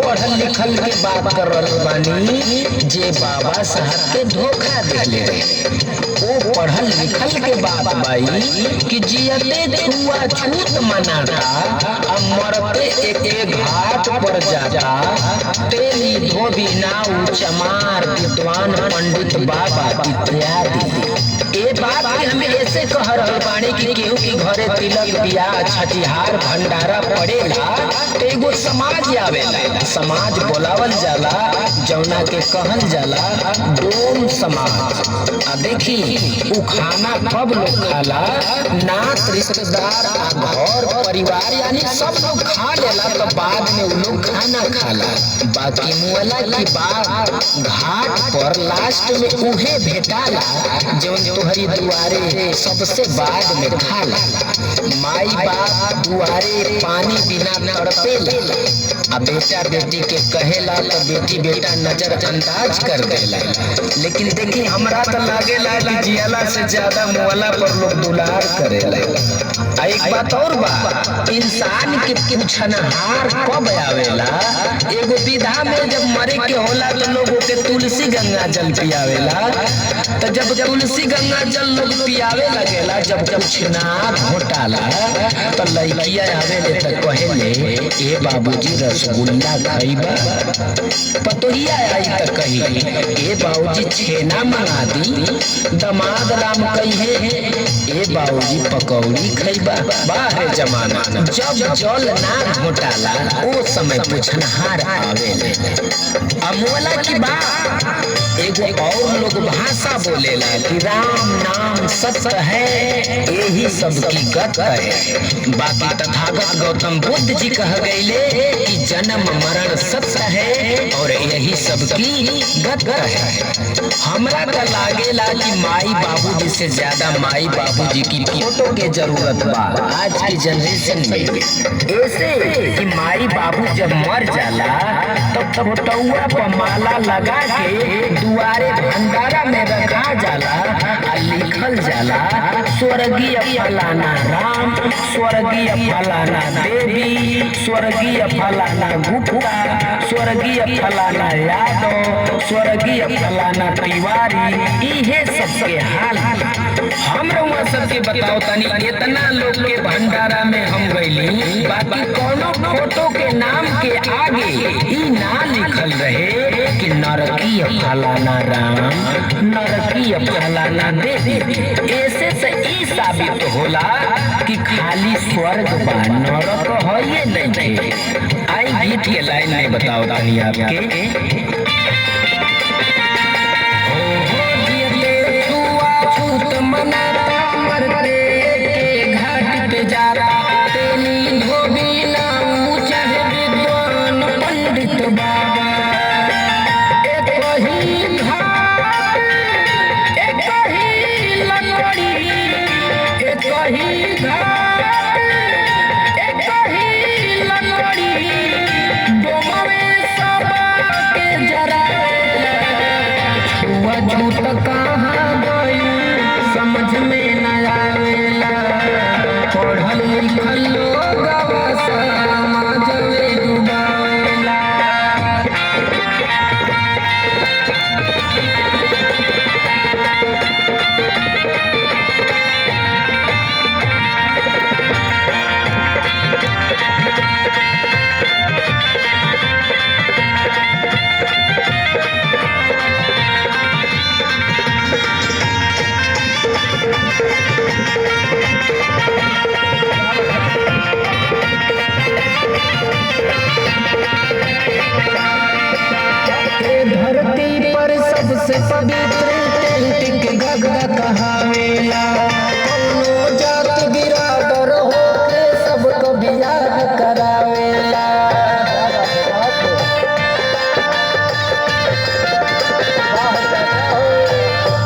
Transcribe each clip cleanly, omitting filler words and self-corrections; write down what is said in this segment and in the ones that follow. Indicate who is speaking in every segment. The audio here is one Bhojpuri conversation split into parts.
Speaker 1: पढ़ल लिखल के बात कर रहे बानी जे बाबा साहब के धोखा देले रहे। वो पढ़ल लिखल के बात बाई कि जियते छुआ छूत मनाता अब मरते एक घाट पर जाता तेली धोबी नाऊ चमार विद्वान पंडित बाबा इत्यादि। ये बात हम ऐसे कह रहे बानी कि केहू की घरे तिलक बियाह छठिहार भंडारा पड़ेला तो एगो समाज आवेला, समाज बोलावल जाला जौना के कहल जाला डोम समाज। आ देखी उ खाना कब लोग खाला, नात रिश्तेदार घर परिवार यानी सब लोग खा लेला तो बाद में उ लोग खाना खाला। बाकी मुअला की बात घाट पर लास्ट में उहे भेटाला जौन तोहरी दुआरे सबसे बाद में खाला। माई बाप दुआरे पानी बिना तड़पेला आ बेटा बेटी के कहेला तो बेटी बेटा नजरअंदाज कर देला। लेकिन देखी हमरा तो लागेला कि जियाला से ज्यादा मुअला पर लोग दुलार करेला। एक बात और बा, इंसान के पूछनहार कब आवेला? एगो विधा में जब मरे के होला तो लोगों के तुलसी गंगा जल पियावेला। तो जब तुलसी गंगा जल लोग पियावे लगेला, जब कुछ ना घोटाला तो लइकिया आवेले तो कहेले ए बाबूजी रसगुल्ला खाइबा। पतोहिया आई तो कही ए बाबूजी छेना मंगा दी। दमाद राम कहे ए बाबूजी पकौड़ी खाइबा। बाहर जमाना जब जल ना घोटाला ओ समय पूछनहार आवेले। अमोला की बात एगो और लोग भाषा बोलेला कि राम नाम सत्य है यही सबकी गत है। बाकी तथागत गौतम बुद्ध जी कह गईले कि जन्म मरण सत्य है और यही सबकी गत है। हमरा तो लागेला कि माई बाबूजी से ज्यादा माई बाबूजी की फोटो के जरूरत बा आज की जनरेशन में। ऐसे कि माई बाबू जब मर जाला तो फोटोआ पर माला लगा के दुआरे भंडारा में रखा जाला और लिखल जाला स्वर्गीय फलाना राम, स्वर्गीय फलाना देवी, स्वर्गीय फलाना गुप्ता, स्वर्गीय फलाना यादव, स्वर्गीय फलाना तिवारी। इहे सबके हाल हम रउआ सबके बताओ तनी इतना लोग के भंडारा में हम गईली, बाकी कोनो फोटो के नाम के आगे ई ना लिखल रहे कि नरकीय फलाना राम, नरकीय फलाना देवी। ऐसे से ई साबित होला कि खाली स्वर्ग बा नरक है नहीं। आई गीत के लाइन में बताओ तनी आपके धरती पर सबसे पवित्र टेंट के गगरा कहावेला। कौनो जात बिरादर होके सबको बियाह करावेला।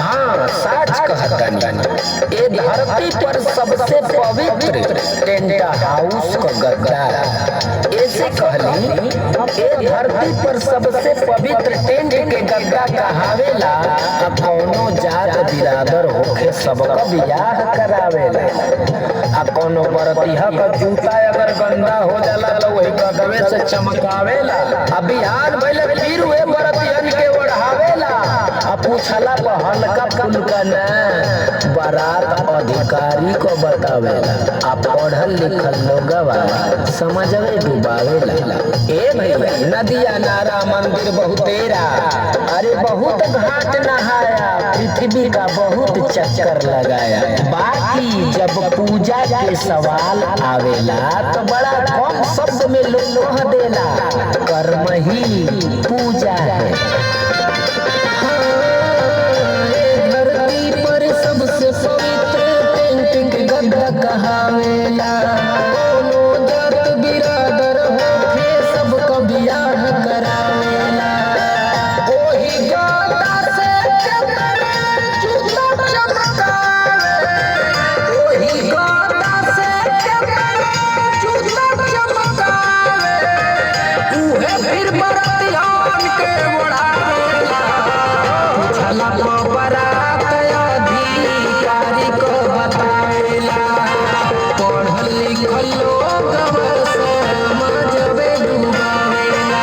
Speaker 1: हाँ सच कहतनी ए धरती पर सबसे पवित्र टेंट हाउस का गद्दा ऐसे कहली ए धरती पर सबसे पवित्र टेंट के गद्दा कहावेला, कौनो जात बिरादर होके सबका बियाह करावेला। कौनो बरतिहा का जूता अगर गंदा हो जाला तो वही गदवे से चमकावेला। बिहान भइले फिर वे बरतिहन के ओढ़ावेला। पूछला पर हल्का फुल्का न बारात अधिकारी को बतावेला। पढ़ल लिखल लोगवा समझवे डुबावेला। ए भैया नदिया नारा मंदिर बहुतेरा, अरे बहुत घाट नहाया, पृथ्वी का बहुत चक्कर लगाया। बाकी जब पूजा के सवाल आवेला तो बड़ा कम शब्द में लोग देला, कर्म ही पूजा है। धरती पर सबसे पवित्र टेंट के गद्दा कहावेला। कोनो जात बिरादर होके सबका बियाह करावेला। ओही गद्दा से जूता चमकावे, ओही गद्दा से जूता चमकावे। उहे फिर बरतियान के ओढ़ावेला। पूछला तो बारात अधिकारी को बतावेला। पढ़ल लिखल लोगवा समझवे डुबावेला।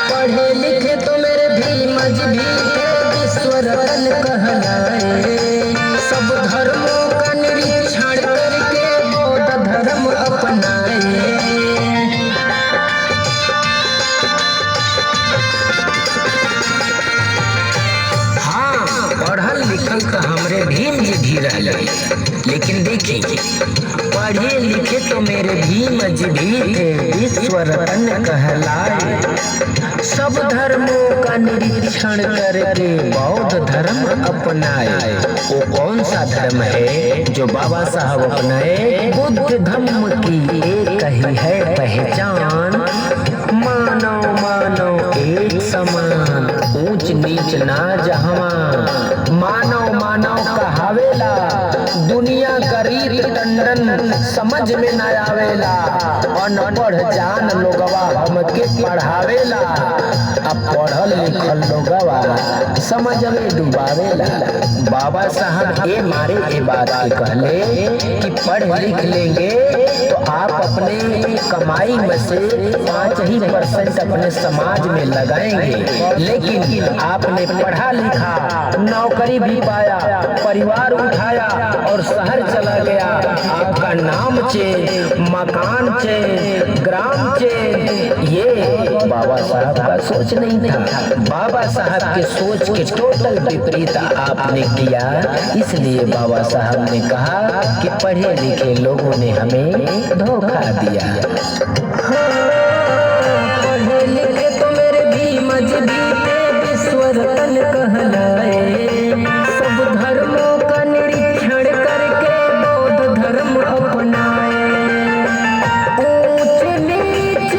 Speaker 1: पढ़े लिखे तो मेरे भी मजहबी थे, विश्व रत्न कहलाए। सब धर्मों का निरीक्षण करके बौद्ध धर्म अपनाए। हाँ, पढ़ल लिखल तो हमरे भीम जी भी रहले, लेकिन देखिए पढ़े लिखे तो मेरे भीम जी भी थे, विश्व रत्न कहलाए। सब धर्मों का निरीक्षण करके बौद्ध धर्म अपनाए। वो कौन सा धर्म है जो बाबा साहब अपनाए? बुद्ध धर्म की एक ही है पहचान, मानव मानव एक समान, ऊंच नीच ना जहां। मानव मानव कहावेला, दुनिया का रीत टंडन समझ में न आवेला। अनपढ़ जान लोगवा हमके पढ़ावेला। पढ़ल लिखल लोगवा समझ में डुबावेला। बाबा साहब ये मारे ये बात के कहले कि पढ़ लिख लेंगे तो आप अपने कमाई में से 5% अपने समाज में लगाएंगे। लेकिन आपने पढ़ा लिखा, नौकरी भी पाया, परिवार उठाया और शहर चला गया। आपका नाम चेंज, मकान चेंज, ग्राम चेंज। ये बाबा साहब का सोच नहीं था। बाबा साहब के सोच के टोटल विपरीत आपने किया। इसलिए बाबा साहब ने कहा कि पढ़े लिखे लोगों ने हमें धोखा दिया। पढ़े लिखे तो मेरे भी मजहबी थे, विश्व रत्न कहलाए। सब धर्मों का निरीक्षण करके बौद्ध धर्म अपनाए। ऊंच नीच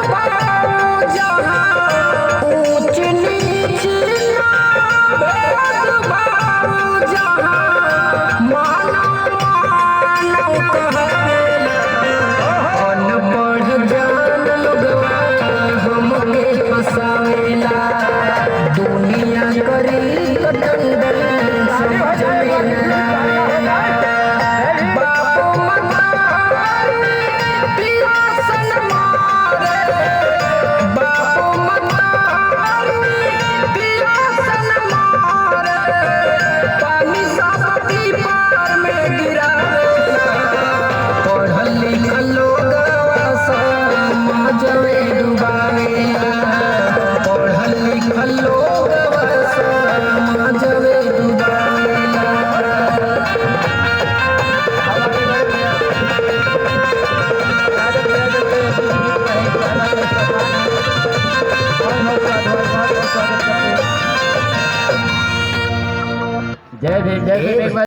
Speaker 1: भेदभाव जहाँ, ऊंच नीच भेदभाव जहाँ, मानव मानव कहावेला। अनपढ़ जान लोगवा हमके फसावेला। दुनिया करी टंडन समझ में